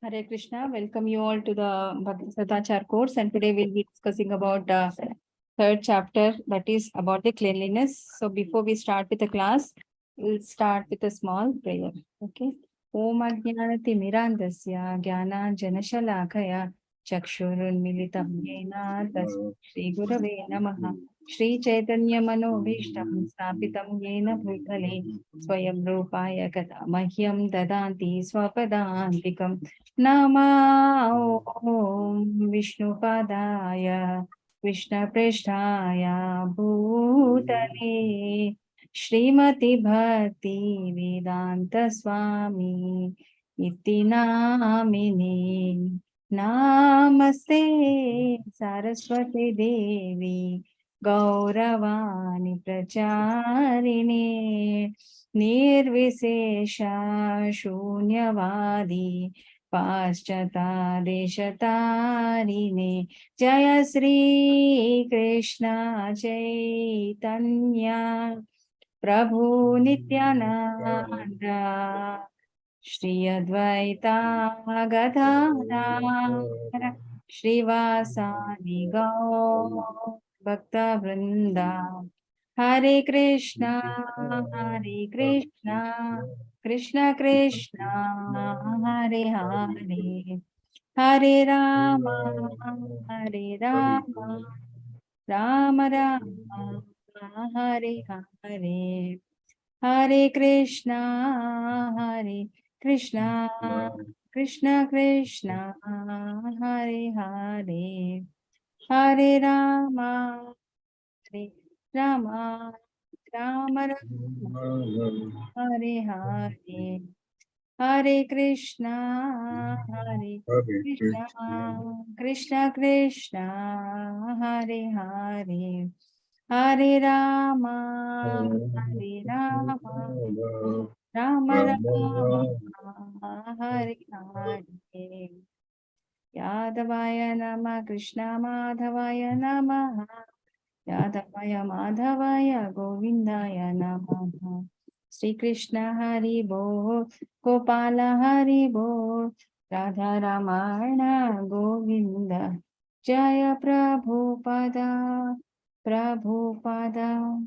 Hare Krishna, welcome you all to the Bhakti Sadachar course, and today we'll be discussing about third chapter, that is about the cleanliness. So before we start with the class, we'll start with a small prayer. Okay. Om Ajnanati Mirandasya Jnana Janashalakaya Chakshurunmilitam Yena Tasmai Shri Gurave Namaha Shri Chaitanya Manobhishtam Sthapitam Yena Bhutale Swayam Rupaya Kata Mahyam Dadanti Swapadantikam Nama Om Vishnupadaya Krishnapresthaya Bhutale Srimati Bhakti Vedanta Swami Iti Namini Namaste Saraswati Devi Gauravani Pracharini Nirvisesha Shunyavadi Paschata Deshatarine Jaya Sri Krishna Chaitanya Prabhu Nityananda Shri Advaita Gadadhara Srivasadi Gaur Bhakta Vrinda Hare Krishna Krishna Krishna Hare Hare Hare Rama Hare Rama Rama Rama Hare Hare Hare Krishna Krishna Krishna Hare Hare Hare Rama Hare Rama Rama Rama Hare Hare Hare Krishna Krishna Krishna Hare Hare Hare Rama Rama Rama Hare Hare Yadavaya Nama Krishna Madhavaya Namaha Yadavaya Madhavaya Govindaya Namaha Sri Krishna Hari Bol Gopala Hari Bol Radha Ramana Govinda Jaya Prabhupada Prabhupada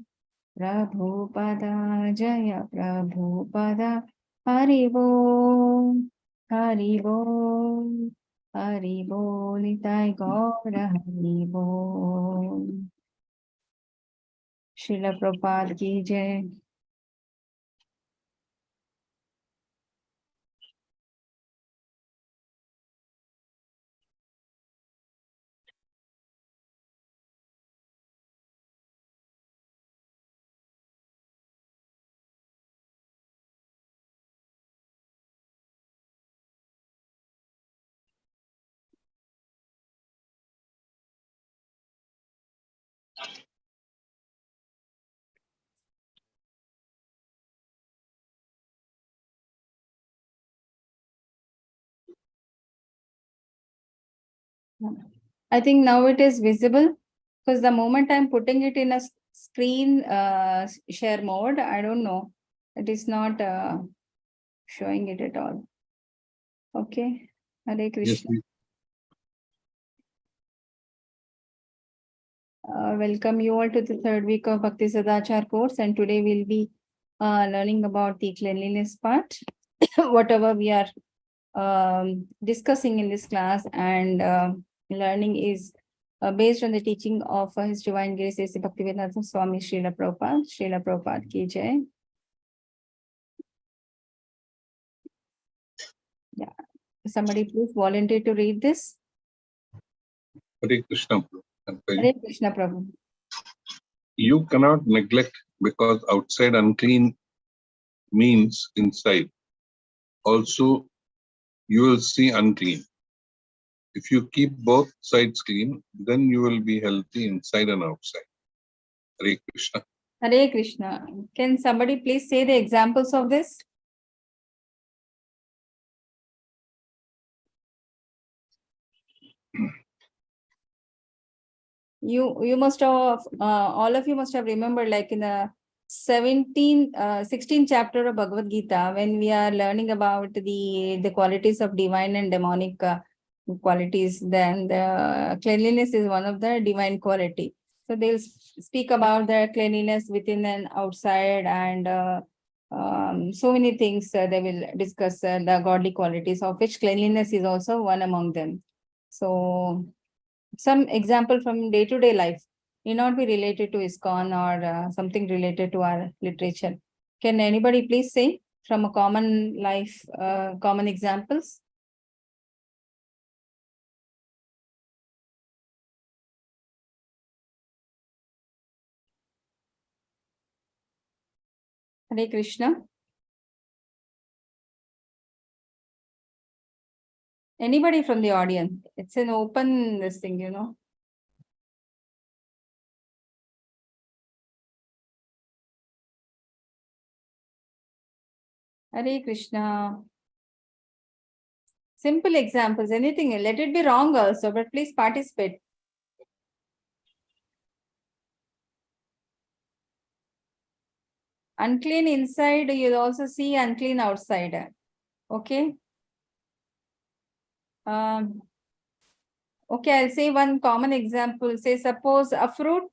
Prabhupada Jaya Prabhupada Hari Bol Hari Bol Hari Bol Nitai Gaura Hari Bol Srila Prabhupada ki jai. I think now it is visible because the moment I'm putting it in a screen share mode, I don't know. It is not showing it at all. Okay. Hare Krishna. Yes, Welcome you all to the third week of Bhakti Sadachar course, and today we'll be learning about the cleanliness part. Whatever we are discussing in this class and learning is based on the teaching of His Divine Grace A.C. Bhaktivedanta Swami Srila Prabhupada. Srila Prabhupada ki jai. Yeah. Somebody please volunteer to read this. Hare Krishna. Hare Krishna Prabhu. You cannot neglect because outside unclean means inside. Also, you will see unclean. If you keep both sides clean, then you will be healthy inside and outside. Hare Krishna. Hare Krishna. Can somebody please say the examples of this? You must have all of you must have remembered, like in the 16th chapter of Bhagavad Gita, when we are learning about the qualities of divine and demonic qualities, then the cleanliness is one of the divine quality. So they'll speak about the cleanliness within and outside, and so many things they will discuss the godly qualities, of which cleanliness is also one among them. So some example from day-to-day life may not be related to ISKCON or something related to our literature. Can anybody please say from a common life, common examples? Hare Krishna. Anybody from the audience? It's an open this thing, you know. Hare Krishna. Simple examples, anything. Let it be wrong also, but please participate. Unclean inside, you'll also see unclean outside. Okay. Okay, I'll say one common example. Say, suppose a fruit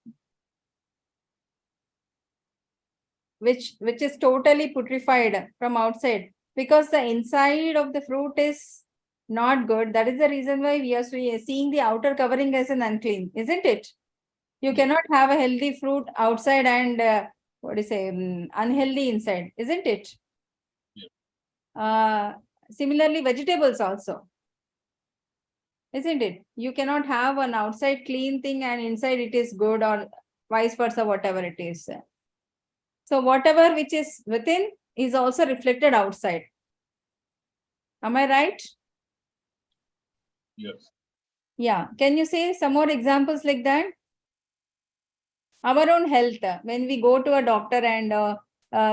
which is totally putrefied from outside, because the inside of the fruit is not good. That is the reason why we are seeing the outer covering as an unclean, isn't it? You cannot have a healthy fruit outside and unhealthy inside, isn't it? Yeah. Similarly, vegetables also, isn't it? You cannot have an outside clean thing and inside it is good, or vice versa, whatever it is. So whatever which is within is also reflected outside. Am I right? Yes. Yeah. Can you say some more examples like that? Our own health, when we go to a doctor and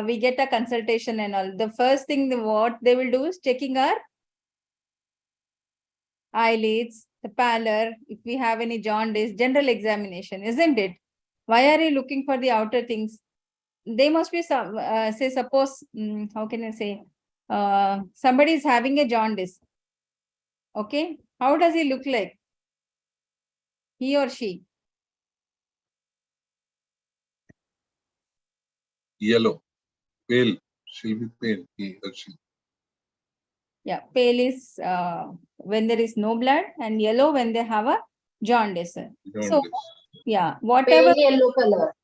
we get a consultation and all, the first thing what they will do is checking our eyelids, the pallor, if we have any jaundice, general examination, isn't it? Why are you looking for the outer things? They must be some, say, suppose, how can I say, somebody is having a jaundice. Okay. How does he look like? He or she? Yellow, pale. She'll be pale. He or she. Yeah, pale is when there is no blood, and yellow when they have a jaundice. So, yeah, whatever. Pale yellow color.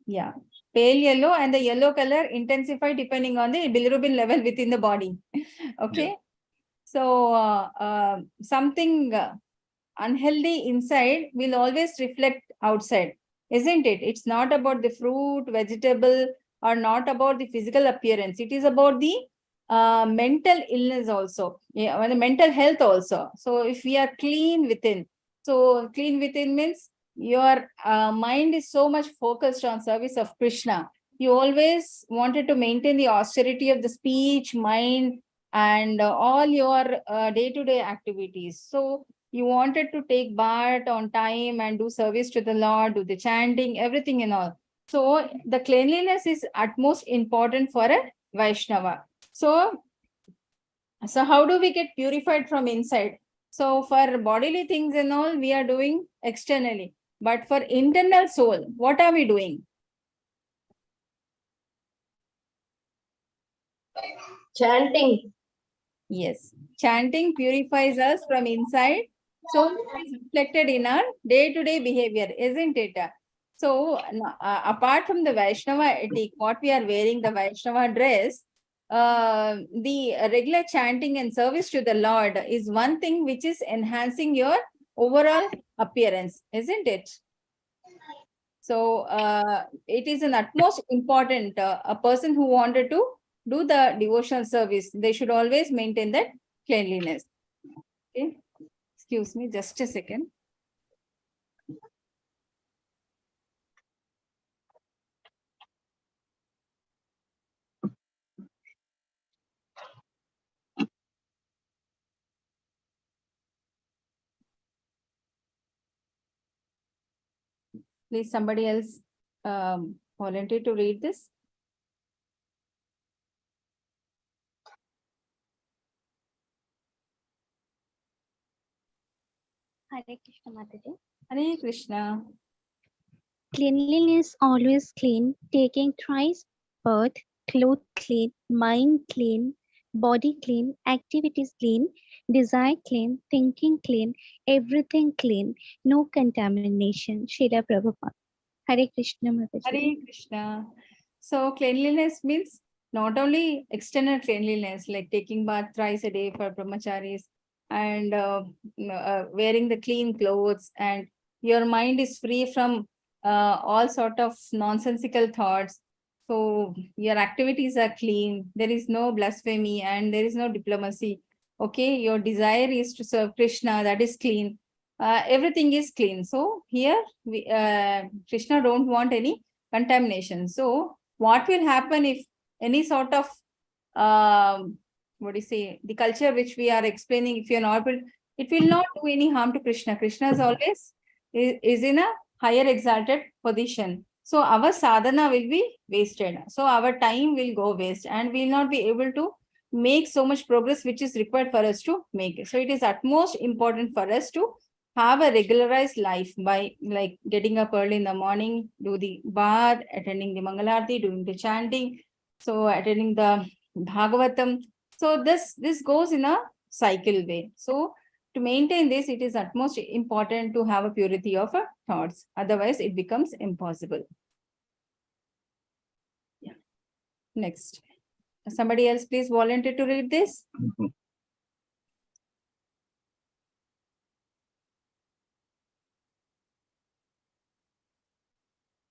Yeah, pale yellow, and the yellow color intensify depending on the bilirubin level within the body. Okay. Yeah. So, something unhealthy inside will always reflect outside, isn't it? It's not about the fruit, vegetable, or not about the physical appearance. It is about the mental illness also, yeah, the mental health also. So if we are clean within, so clean within means your mind is so much focused on service of Krishna. You always wanted to maintain the austerity of the speech, mind, and all your day-to-day activities. So you wanted to take bath on time and do service to the Lord, do the chanting, everything and all. So the cleanliness is utmost important for a Vaishnava. So how do we get purified from inside? So for bodily things and all, we are doing externally. But for internal soul, what are we doing? Chanting. Yes, chanting purifies us from inside. So it is reflected in our day-to-day behavior, isn't it? So apart from the Vaishnava ethic, what we are wearing, the Vaishnava dress, the regular chanting and service to the Lord is one thing which is enhancing your overall appearance, isn't it? So it is an utmost important, a person who wanted to do the devotional service, they should always maintain that cleanliness. Okay. Excuse me, just a second. Please, somebody else volunteer to read this. Hare Krishna Mataji. Hare Krishna. Cleanliness always clean, taking thrice birth, clothes clean, mind clean, body clean, activities clean, desire clean, thinking clean, everything clean, no contamination. Srila Prabhupada. Hare Krishna Mataji. Hare Krishna. So cleanliness means not only external cleanliness, like taking bath thrice a day for brahmacharis and wearing the clean clothes, and your mind is free from all sort of nonsensical thoughts. So your activities are clean. There is no blasphemy and there is no diplomacy. Okay, your desire is to serve Krishna. That is clean. Everything is clean. So here Krishna don't want any contamination. So what will happen if any sort of what do you say, the culture which we are explaining, if you're not, it will not do any harm to Krishna. Krishna is always is in a higher exalted position. So our sadhana will be wasted. So our time will go waste and we will not be able to make so much progress which is required for us to make it. So it is utmost important for us to have a regularized life by like getting up early in the morning, do the bath, attending the Mangalarti, doing the chanting, so attending the Bhagavatam. So this goes in a cycle way. So to maintain this, it is utmost important to have a purity of thoughts. Otherwise, it becomes impossible. Yeah. Next. Somebody else, please volunteer to read this.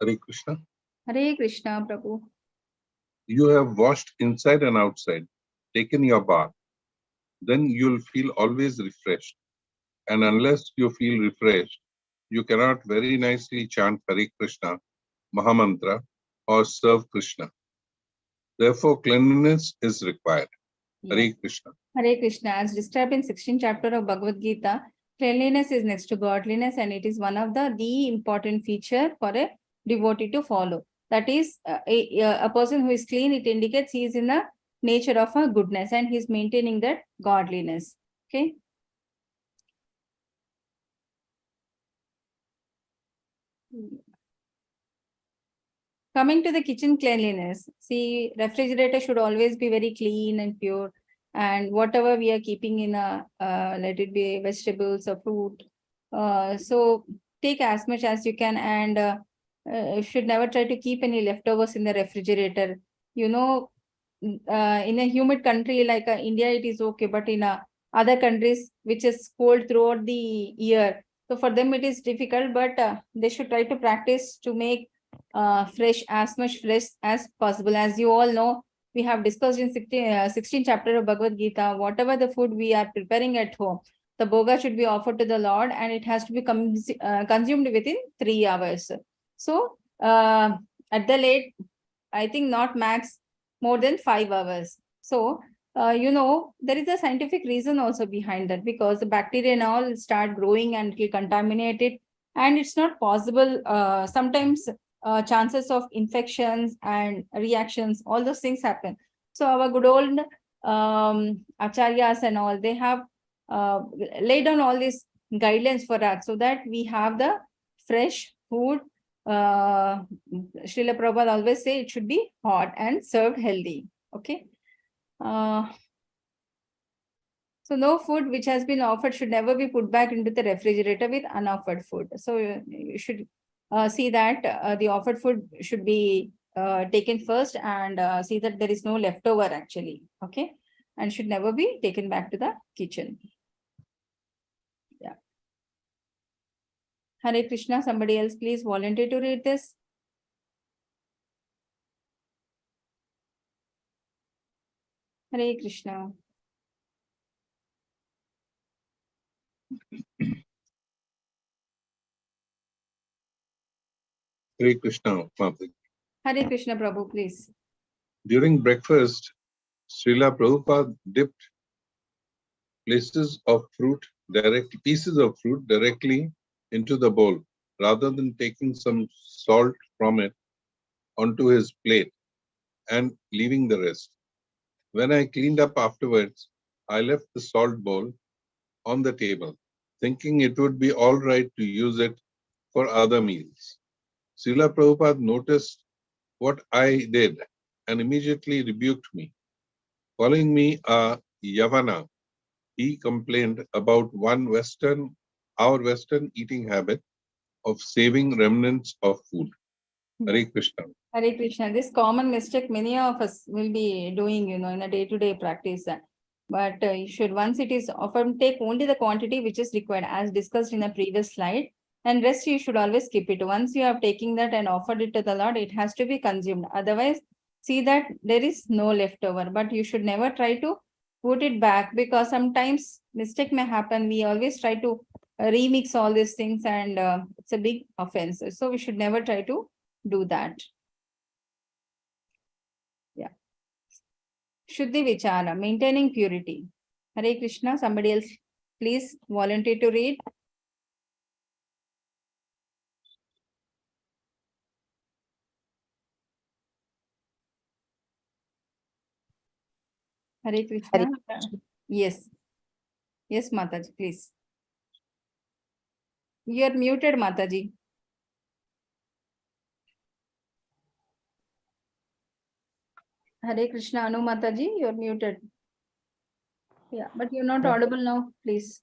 Hare Krishna. Hare Krishna, Prabhu. You have washed inside and outside, taken your bath. Then you'll feel always refreshed. And unless you feel refreshed, you cannot very nicely chant Hare Krishna, Mahamantra, or serve Krishna. Therefore, cleanliness is required. Hare Yes. Krishna. Hare Krishna. As described in 16th chapter of Bhagavad Gita, cleanliness is next to godliness and it is one of the important feature for a devotee to follow. That is, a person who is clean, it indicates he is in the nature of a goodness and he is maintaining that godliness. Okay. Coming to the kitchen cleanliness, see, refrigerator should always be very clean and pure. And whatever we are keeping in let it be vegetables or fruit. So take as much as you can, and you should never try to keep any leftovers in the refrigerator. You know, in a humid country like India, it is okay, but in other countries, which is cold throughout the year, so for them it is difficult, but they should try to practice to make fresh, as much fresh as possible. As you all know, we have discussed in 16th chapter of Bhagavad Gita, whatever the food we are preparing at home, the bhoga should be offered to the Lord and it has to be consumed within 3 hours. So at the late, I think not max more than 5 hours. So, there is a scientific reason also behind that, because the bacteria and all start growing and it will contaminate it. And it's not possible. Sometimes chances of infections and reactions, all those things happen. So our good old acharyas and all, they have laid down all these guidelines for that, so that we have the fresh food. Srila Prabhupada always say it should be hot and served healthy. Okay. So no food which has been offered should never be put back into the refrigerator with unoffered food. So you should see that the offered food should be taken first, and see that there is no leftover actually. Okay. And should never be taken back to the kitchen. Yeah. Hare Krishna. Somebody else please volunteer to read this. Hare Krishna. Hare Krishna. Mataji. Hare Krishna, Prabhu, please. During breakfast, Srila Prabhupada dipped pieces of fruit directly into the bowl, rather than taking some salt from it onto his plate and leaving the rest. When I cleaned up afterwards, I left the salt bowl on the table, thinking it would be all right to use it for other meals. Srila Prabhupada noticed what I did and immediately rebuked me. Calling me a Yavana, he complained about our Western eating habit of saving remnants of food. Hare Krishna. Hare Krishna. This common mistake many of us will be doing, in a day-to-day practice. But you should, once it is offered, take only the quantity which is required, as discussed in a previous slide. And rest you should always skip it. Once you have taken that and offered it to the Lord, it has to be consumed. Otherwise, see that there is no leftover. But you should never try to put it back, because sometimes mistake may happen. We always try to remix all these things, and it's a big offense. So we should never try to do that. Yeah. Shuddhi Vichara, maintaining purity. Hare Krishna. Somebody else, please volunteer to read. Hare Krishna. Yes. Yes, Mataji, please. You are muted, Mataji. Hare Krishna, Anu Mataji, you are muted. Yeah, but you're not audible now, please.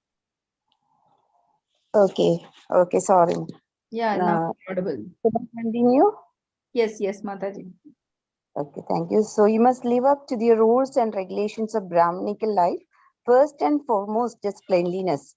Okay, sorry. Yeah, now audible. Can I continue? Yes, Mataji. Okay, thank you. So you must live up to the rules and regulations of Brahminical life. First and foremost is cleanliness.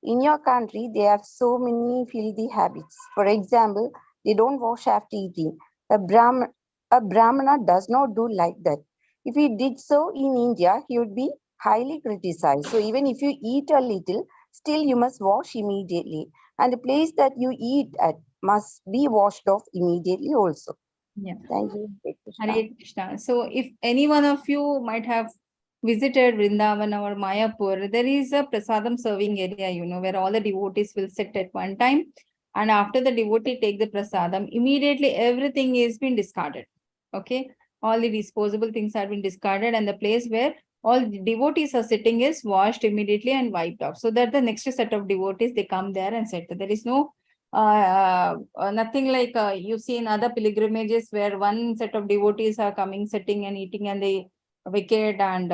In your country, there are so many filthy habits. For example, they don't wash after eating. A Brahmana does not do like that. If he did so in India, he would be highly criticized. So even if you eat a little, still you must wash immediately. And the place that you eat at must be washed off immediately also. Yeah. Thank you. Hare Krishna. So if any one of you might have visited Vrindavan or Mayapur, there is a prasadam serving area, where all the devotees will sit at one time. And after the devotee take the prasadam, immediately everything is been discarded. Okay. All the disposable things have been discarded, and the place where all the devotees are sitting is washed immediately and wiped off. So that the next set of devotees, they come there and sit. There is no nothing like you see in other pilgrimages where one set of devotees are coming, sitting and eating, and they vacate, and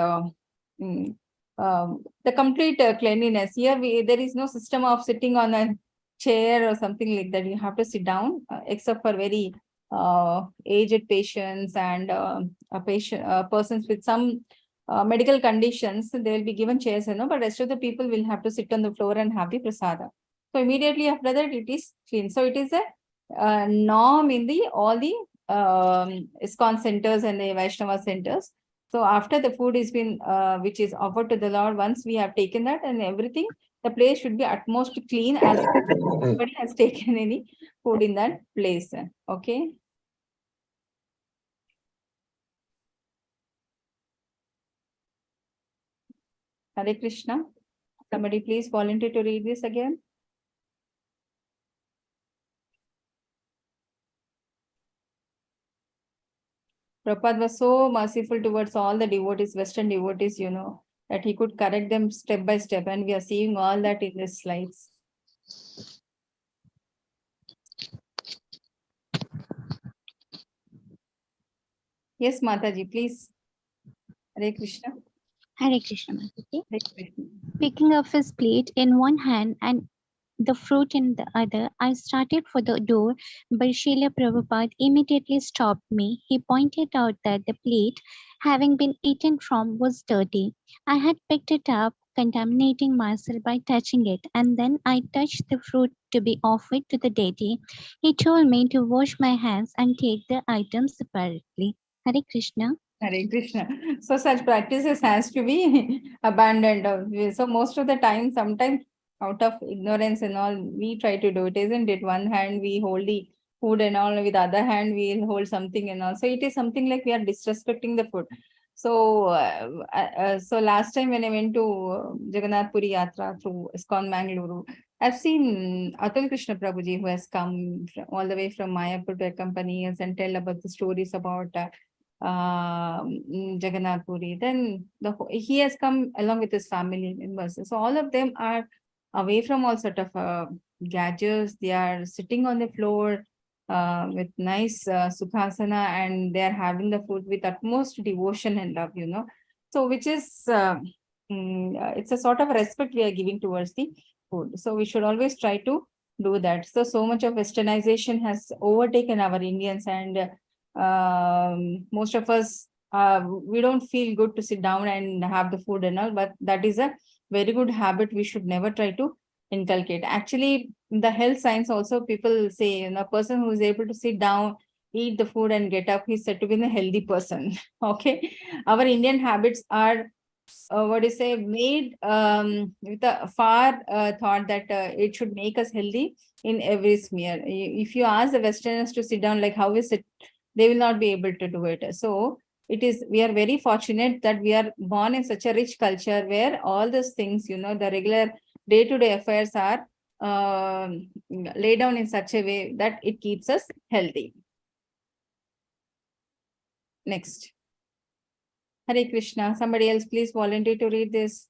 the complete cleanliness. Here there is no system of sitting on a chair or something like that. You have to sit down, except for very aged patients and persons with some medical conditions. They will be given chairs, but rest of the people will have to sit on the floor and have the prasada. So immediately after that, it is clean. So it is a norm in all the ISKCON centers and the Vaishnava centers. So after the food is been, which is offered to the Lord, once we have taken that and everything, the place should be utmost clean, as nobody has taken any food in that place. Okay. Hare Krishna. Somebody please volunteer to read this again. Prabhupada was so merciful towards all the devotees, Western devotees, that he could correct them step by step. And we are seeing all that in the slides. Yes, Mataji, please. Hare Krishna. Hare Krishna, Mataji. Hare Krishna. Picking up his plate in one hand and the fruit in the other, I started for the door, but Srila Prabhupada immediately stopped me. He pointed out that the plate, having been eaten from, was dirty. I had picked it up, contaminating myself by touching it, and then I touched the fruit to be offered to the deity. He told me to wash my hands and take the items separately. Hare Krishna. Hare Krishna. So such practices has to be abandoned. So most of the time, sometimes out of ignorance and all, we try to do it, isn't it? One hand we hold the food and all, with the other hand we'll hold something and all. So it is something like we are disrespecting the food. So so last time when I went to Jagannath Puri Yatra through ISKCON Mangaluru, I've seen Atul Krishna Prabhuji, who has come all the way from Mayapur to accompany us and tell about the stories about Jagannath Puri. Then he has come along with his family members. So all of them are away from all sort of gadgets. They are sitting on the floor with nice sukhasana, and they are having the food with utmost devotion and love, So which is, it's a sort of respect we are giving towards the food. So we should always try to do that. So much of westernization has overtaken our Indians, and most of us, we don't feel good to sit down and have the food and all, but that is a very good habit we should never try to inculcate. Actually, the health science also, people say, a person who is able to sit down, eat the food and get up, he's said to be a healthy person. Okay. Our Indian habits are, made with a far thought that it should make us healthy in every sphere. If you ask the Westerners to sit down, like how is it, they will not be able to do it. So we are very fortunate that we are born in such a rich culture where all these things, the regular day-to-day affairs are laid down in such a way that it keeps us healthy. Next. Hare Krishna. Somebody else, please volunteer to read this.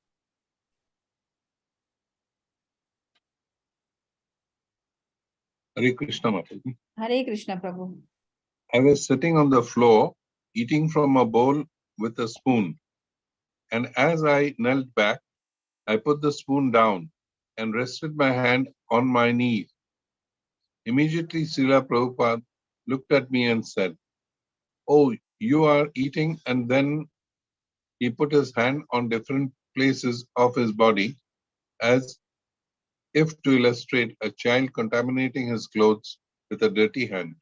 Hare Krishna, Mataji. Hare Krishna, Prabhu. I was sitting on the floor, eating from a bowl with a spoon. And as I knelt back, I put the spoon down and rested my hand on my knee. Immediately, Srila Prabhupada looked at me and said, "Oh, you are eating," and then he put his hand on different places of his body as if to illustrate a child contaminating his clothes with a dirty hand.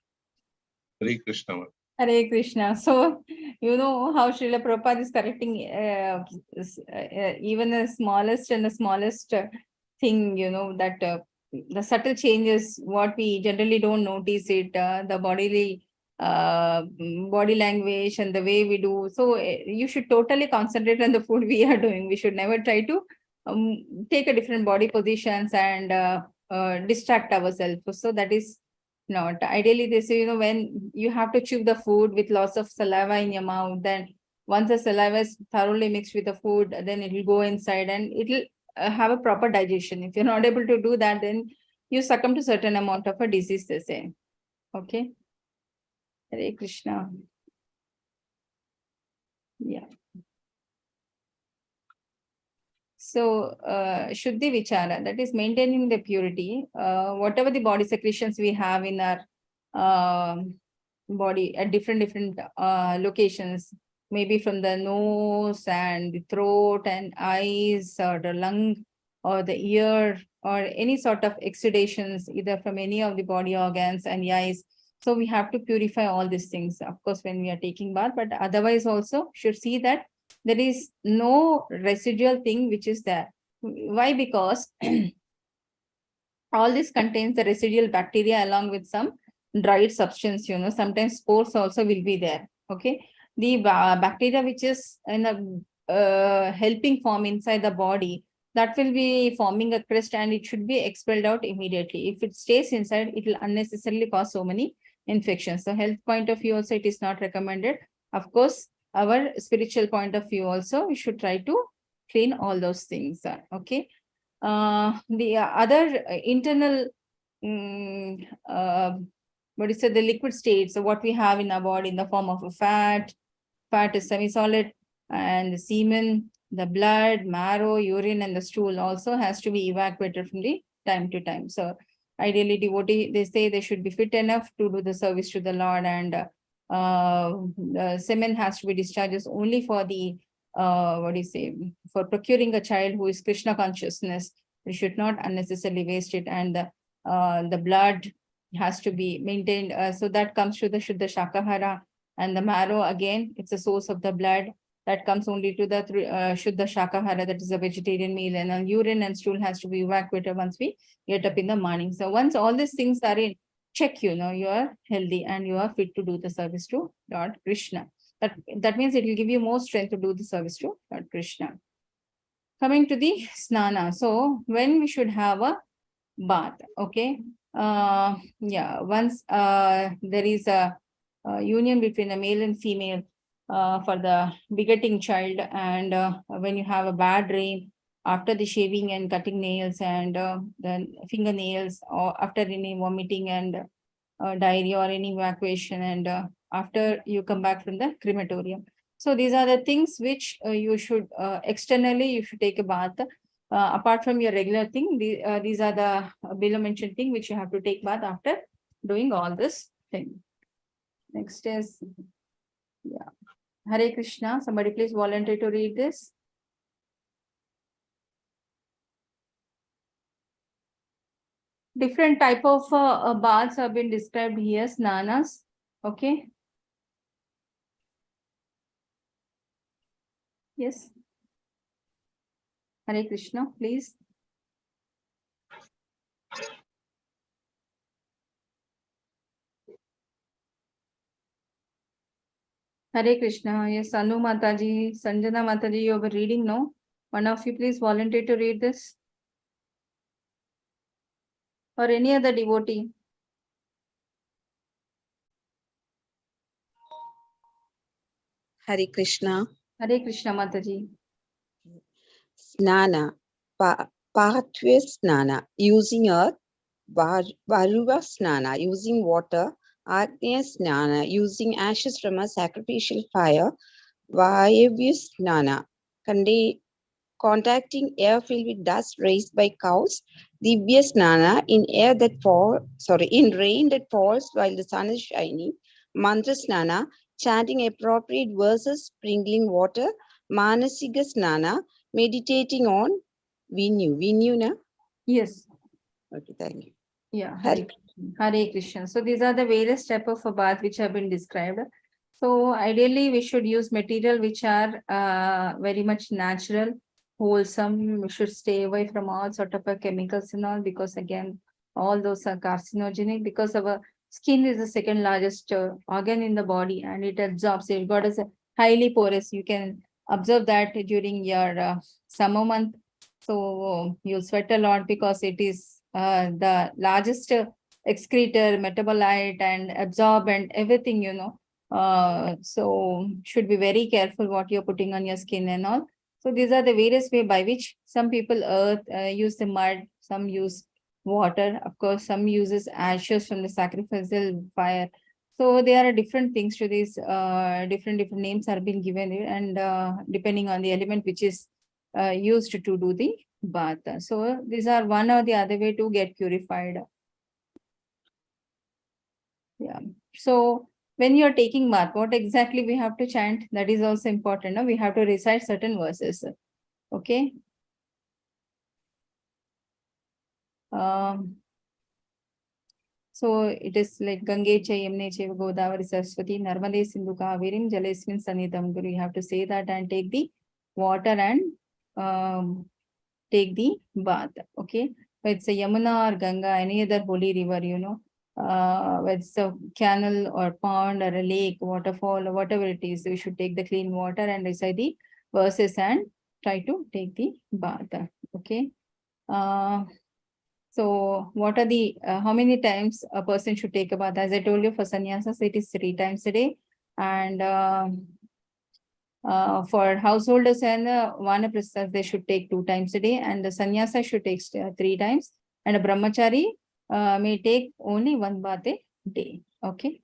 Hare Krishna. Hare Krishna. So, you know how Srila Prabhupada is correcting even the smallest and the smallest thing, that the subtle changes, what we generally don't notice it, the body language and the way we do. So you should totally concentrate on the food we are doing. We should never try to take a different body positions and distract ourselves. So that is not. Ideally, they say, when you have to chew the food with lots of saliva in your mouth, then once the saliva is thoroughly mixed with the food, then it will go inside and it will have a proper digestion. If you're not able to do that, then you succumb to certain amount of a disease, they say. Okay. Hare Krishna. Yeah. So, Shuddhi Vichara, that is maintaining the purity. Whatever the body secretions we have in our body at different locations, maybe from the nose and the throat and eyes or the lung or the ear or any sort of exudations, either from any of the body organs and the eyes. So we have to purify all these things, of course, when we are taking bath, but otherwise also should see that there is no residual thing which is there. Why? Because all this contains the residual bacteria along with some dried substance, sometimes spores also will be there. Okay. The bacteria which is in a helping form inside the body, that will be forming a crust and it should be expelled out immediately. If it stays inside, it will unnecessarily cause so many infections. So health point of view also, it is not recommended. Of course, our spiritual point of view also, we should try to clean all those things. Okay. The other internal, the liquid state. So what we have in our body in the form of a fat is semi-solid, and the semen, the blood, marrow, urine, and the stool also has to be evacuated from the time to time. So ideally, devotee, they say they should be fit enough to do the service to the Lord, and the semen has to be discharged only for the for procuring a child who is Krishna consciousness. We should not unnecessarily waste it, and the blood has to be maintained. So that comes to the Shuddha Shakahara, and the marrow, again, it's a source of the blood that comes only to the Shuddha Shakahara, that is a vegetarian meal, and urine and stool has to be evacuated once we get up in the morning. So once all these things are in check, you are healthy and you are fit to do the service to Lord Krishna. That means it will give you more strength to do the service to Lord Krishna. Coming to the snana. So when we should have a bath, okay? Once there is a union between a male and female for the begetting child, and when you have a bad rain, after the shaving and cutting nails and then fingernails, or after any vomiting and diarrhea or any evacuation, and after you come back from the crematorium. So these are the things which you should externally you should take a bath. Apart from your regular thing, these are the below mentioned thing which you have to take bath after doing all this thing. Next is, yeah, Hare Krishna. Somebody please volunteer to read this. Different type of baths have been described here, snanas. Okay. Yes. Hare Krishna, please. Hare Krishna. Yes, Anu Mataji, Sanjana Mataji, you were reading, no? One of you please volunteer to read this. Or any other devotee. Hare Krishna. Hare Krishna Mataji. Snana. Pahatve Snana. Using earth. Varuva Snana. Using water. Agnya Snana. Using ashes from a sacrificial fire. Vayavya Snana. Contacting air filled with dust raised by cows. Divya Snana. In rain that falls while the sun is shining. Mantra Snana. Chanting appropriate verses, sprinkling water. Manasiga Snana. Meditating on Vinu. Vinu, na? Yes. Okay, thank you. Yeah. Hare Hare Krishna. So these are the various type of a bath which have been described. So ideally we should use material which are very much natural, wholesome. We should stay away from all sort of chemicals and all, because again, all those are carcinogenic, because our skin is the second largest organ in the body and it absorbs. It got as a highly porous. You can observe that during your summer month. So you'll sweat a lot because it is the largest excretor, metabolite and absorbent, everything, so should be very careful what you're putting on your skin and all. So these are the various way by which some people use the mud, some use water, of course, some uses ashes from the sacrificial fire. So there are different things to these, different names are being given, and depending on the element which is used to do the bath. So these are one or the other way to get purified. Yeah. So when you're taking bath, what exactly we have to chant? That is also important. No? We have to recite certain verses. Okay. So it is like Gange cha Yamne cha Godavari Saraswati Narmade Sindhu Kaverim Jalesmin Sanidam Guru. You have to say that and take the water and take the bath. Okay. It's a Yamuna or Ganga, any other holy river, whether it's a canal or pond or a lake, waterfall, or whatever it is, we should take the clean water and recite the verses and try to take the bath. Okay. So what are the, how many times a person should take a bath? As I told you, for sannyasas, it is 3 times a day. And for householders and vanaprasthas, they should take 2 times a day. And the sannyasa should take 3 times. And a brahmachari may take only 1 bath a day. Okay.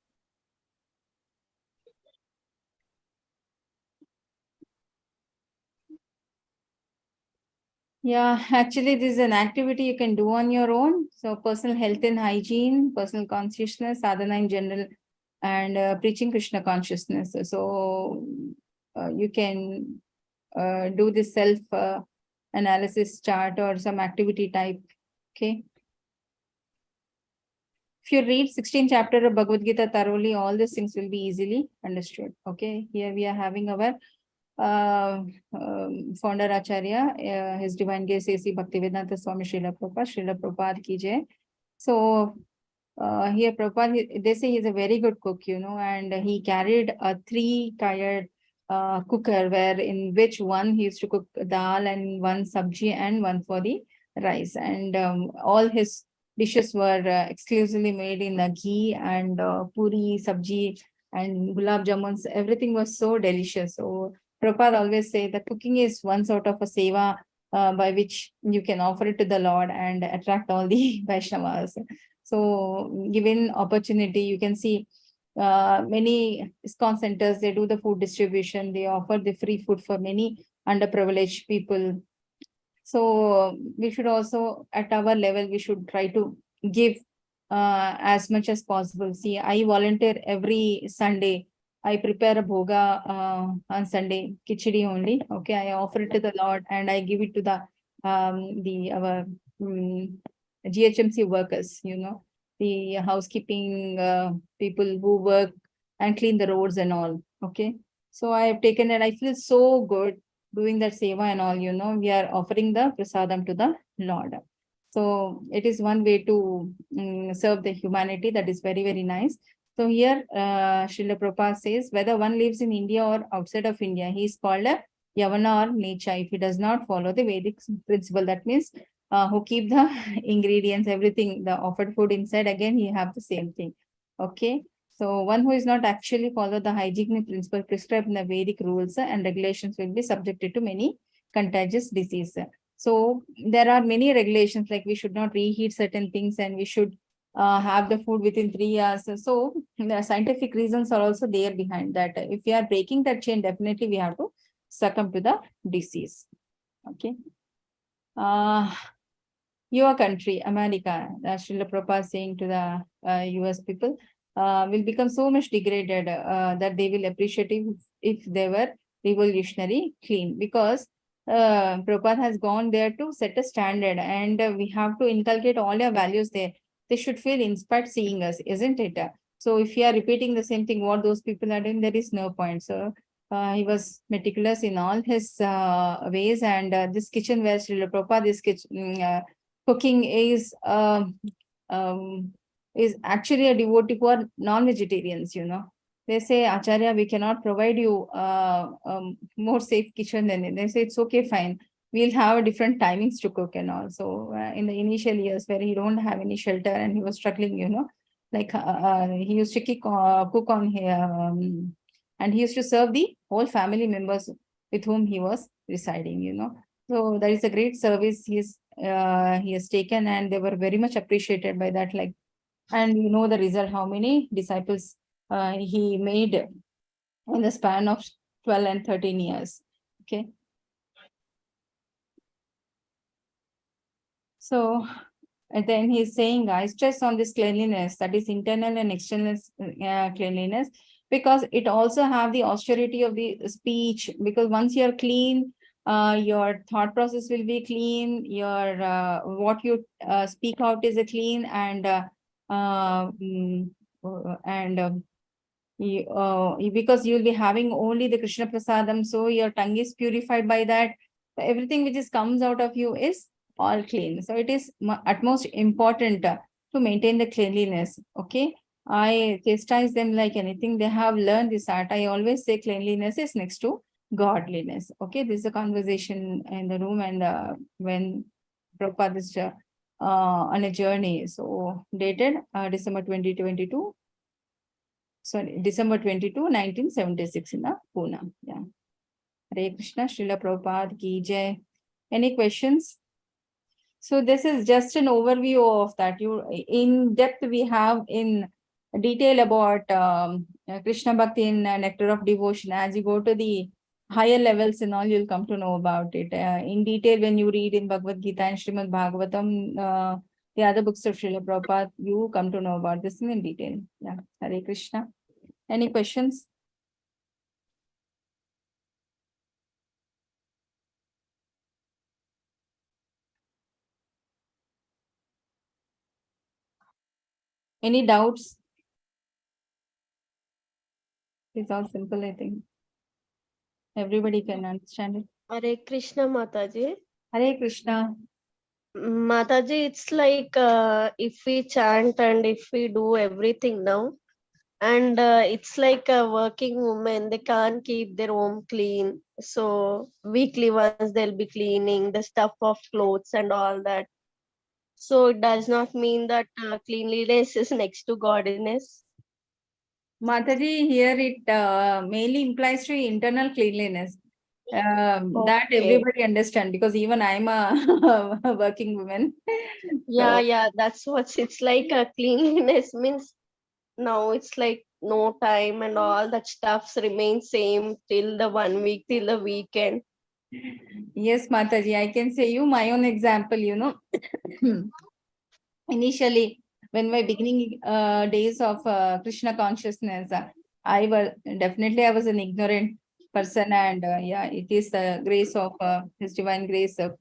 Yeah, actually, this is an activity you can do on your own. So personal health and hygiene, personal consciousness, sadhana in general, and preaching Krishna consciousness. So you can do this self analysis chart or some activity type. Okay. If you read 16th chapter of Bhagavad Gita thoroughly, all these things will be easily understood. Okay. Here we are having our founder Acharya, His Divine Grace A.C. Bhaktivedanta Swami Srila Prabhupada ki jai. So here Prabhupada, they say he's a very good cook, and he carried a 3-tiered cooker, where in which one he used to cook dal and one sabji and one for the rice. And all his dishes were exclusively made in ghee, and puri, sabji and gulab jamuns. Everything was so delicious. So Prabhupada always say that cooking is one sort of a seva by which you can offer it to the Lord and attract all the Vaishnavas. So given opportunity, you can see many ISKCON centers, they do the food distribution, they offer the free food for many underprivileged people. So we should also, at our level, we should try to give as much as possible. See, I volunteer every Sunday. I prepare a bhoga on Sunday, khichdi only. Okay, I offer it to the Lord and I give it to the our GHMC workers, the housekeeping people who work and clean the roads and all. Okay, so I have taken it. I feel so good doing that seva and all. We are offering the prasadam to the Lord. So it is one way to serve the humanity. That is very, very nice. So here, Srila Prabhupada says, whether one lives in India or outside of India, he is called a Yavana or Necha if he does not follow the Vedic principle. That means who keep the ingredients, everything, the offered food inside, again, he have the same thing. Okay. So one who is not actually follow the hygienic principle prescribed in the Vedic rules and regulations will be subjected to many contagious diseases. So there are many regulations, like we should not reheat certain things and we should have the food within 3 hours. So the scientific reasons are also there behind that. If we are breaking that chain, definitely we have to succumb to the disease. Okay. Your country, America, Srila Prabhupada saying to the US people, will become so much degraded that they will appreciate if they were revolutionary clean, because Prabhupada has gone there to set a standard and we have to inculcate all your values there. They should feel inspired seeing us, isn't it? So if you are repeating the same thing, what those people are doing, there is no point. So he was meticulous in all his ways, and this kitchen where Srila Prabhupada, this kitchen, cooking is actually a devotee who are non-vegetarians, They say, Acharya, we cannot provide you more safe kitchen than it. They say, it's okay, fine. We'll have different timings to cook and all. So in the initial years where he don't have any shelter and he was struggling, like he used to cook on here, and he used to serve the whole family members with whom he was residing, So that is a great service he has taken, and they were very much appreciated by that. Like, and the result, how many disciples he made in the span of 12 and 13 years. Okay. So, and then he's saying, I stress on this cleanliness, that is internal and external cleanliness, because it also have the austerity of the speech, because once you're clean, your thought process will be clean, your what you speak out is a clean, and because you'll be having only the Krishna Prasadam, so your tongue is purified by that. Everything which comes out of you is all clean. So it is utmost important to maintain the cleanliness. Okay. I chastise them like anything. They have learned this art. I always say cleanliness is next to godliness. Okay. This is a conversation in the room, and when Prabhupada is on a journey. So dated December 2022. Sorry, December 22, 1976 in Pune. Yeah. Hare Krishna, Srila Prabhupada ki jai. Any questions? So this is just an overview of that. In depth, we have in detail about Krishna Bhakti in Nectar of Devotion. As you go to the higher levels and all, you'll come to know about it. In detail, when you read in Bhagavad Gita and Srimad Bhagavatam, the other books of Srila Prabhupada, you come to know about this in detail. Yeah. Hare Krishna. Any questions? Any doubts? It's all simple, I think. Everybody can understand it. Hare Krishna Mataji. Hare Krishna. Mataji, it's like if we chant and if we do everything now, and it's like a working woman, they can't keep their home clean. So weekly once they'll be cleaning the stuff of clothes and all that. So it does not mean that cleanliness is next to godliness. Mataji, here it mainly implies to internal cleanliness. That Okay. everybody understand, because even I'm a working woman. Yeah, So, yeah, that's what it's like. A cleanliness means now it's like no time and all that stuffs remain same till the 1 week, till the weekend. yes, Mataji, I can say you my own example, Initially, when my beginning days of Krishna consciousness, I was an ignorant person, and yeah, it is the grace of His divine grace of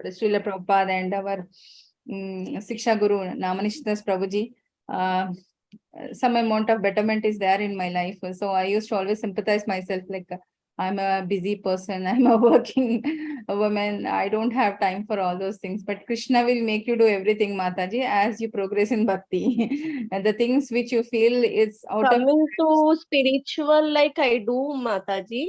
Srila Prabhupada and our Siksha Guru Namanishdas Prabhuji. Some amount of betterment is there in my life. So I used to always sympathize myself like I'm a busy person, I'm a working woman, I don't have time for all those things. But Krishna will make you do everything, Mataji, as you progress in bhakti. And the things which you feel is out of Coming to spiritual, like I do, Mataji,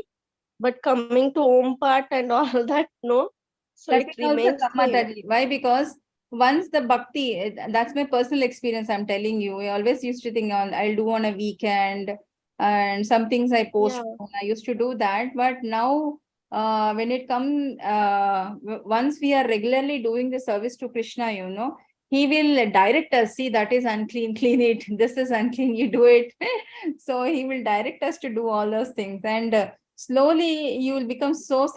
but coming to Om part and all that, no. So that it will also remains come, same. Mataji. Why? Because once the bhakti, that's my personal experience, I'm telling you. I always used to think I'll do on a weekend, and some things I post. Yeah. I used to do that, but now when it comes, once we are regularly doing the service to Krishna, he will direct us. See, that is unclean, clean it. This is unclean, you do it. So he will direct us to do all those things, and slowly you will become so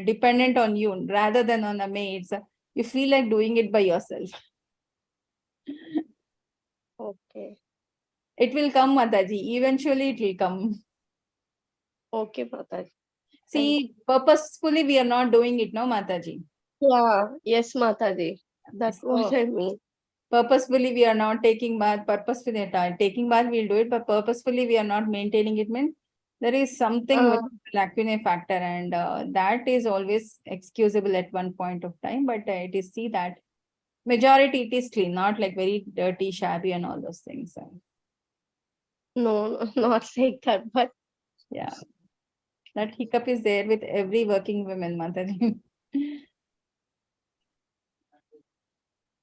dependent on you rather than on the maids. You feel like doing it by yourself. Okay. It will come, Mataji. Eventually it will come. Okay, Mataji. See, purposefully we are not doing it, no, Mataji. Yeah. Yes, Mataji. That's what So I mean. purposefully we are not taking bath. Purposefully taking bath we'll do it, but purposefully we are not maintaining it. Means there is something with lacunae factor, and that is always excusable at one point of time. But it is see that majority it is clean, not like very dirty, shabby, and all those things. No, not like that, but Yeah, that hiccup is there with every working woman, Mataji.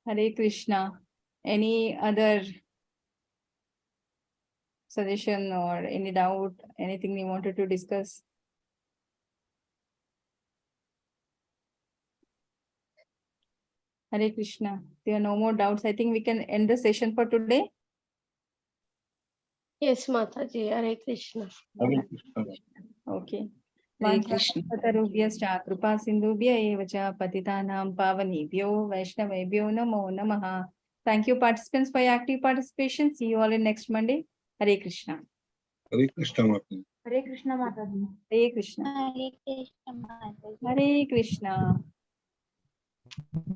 Hare Krishna. Any other suggestion or any doubt, anything you wanted to discuss? Hare Krishna. There are no more doubts. I think we can end the session for today. yes, Mataji. Hare Krishna. Hare Krishna. Okay. Hare Krishna. वाञ्छाकल्पतरुभ्यश्च कृपा सिन्धुभ्य एव च पतितानां पावनेभ्यो वैष्णवेभ्यो नमो नमः. Thank you, participants, for your active participation. See you all in next Monday. Hare Krishna. Hare Krishna, Mataji. Hare Krishna, Mataji. Hare Krishna. Hare Krishna, Mataji. Hare Krishna.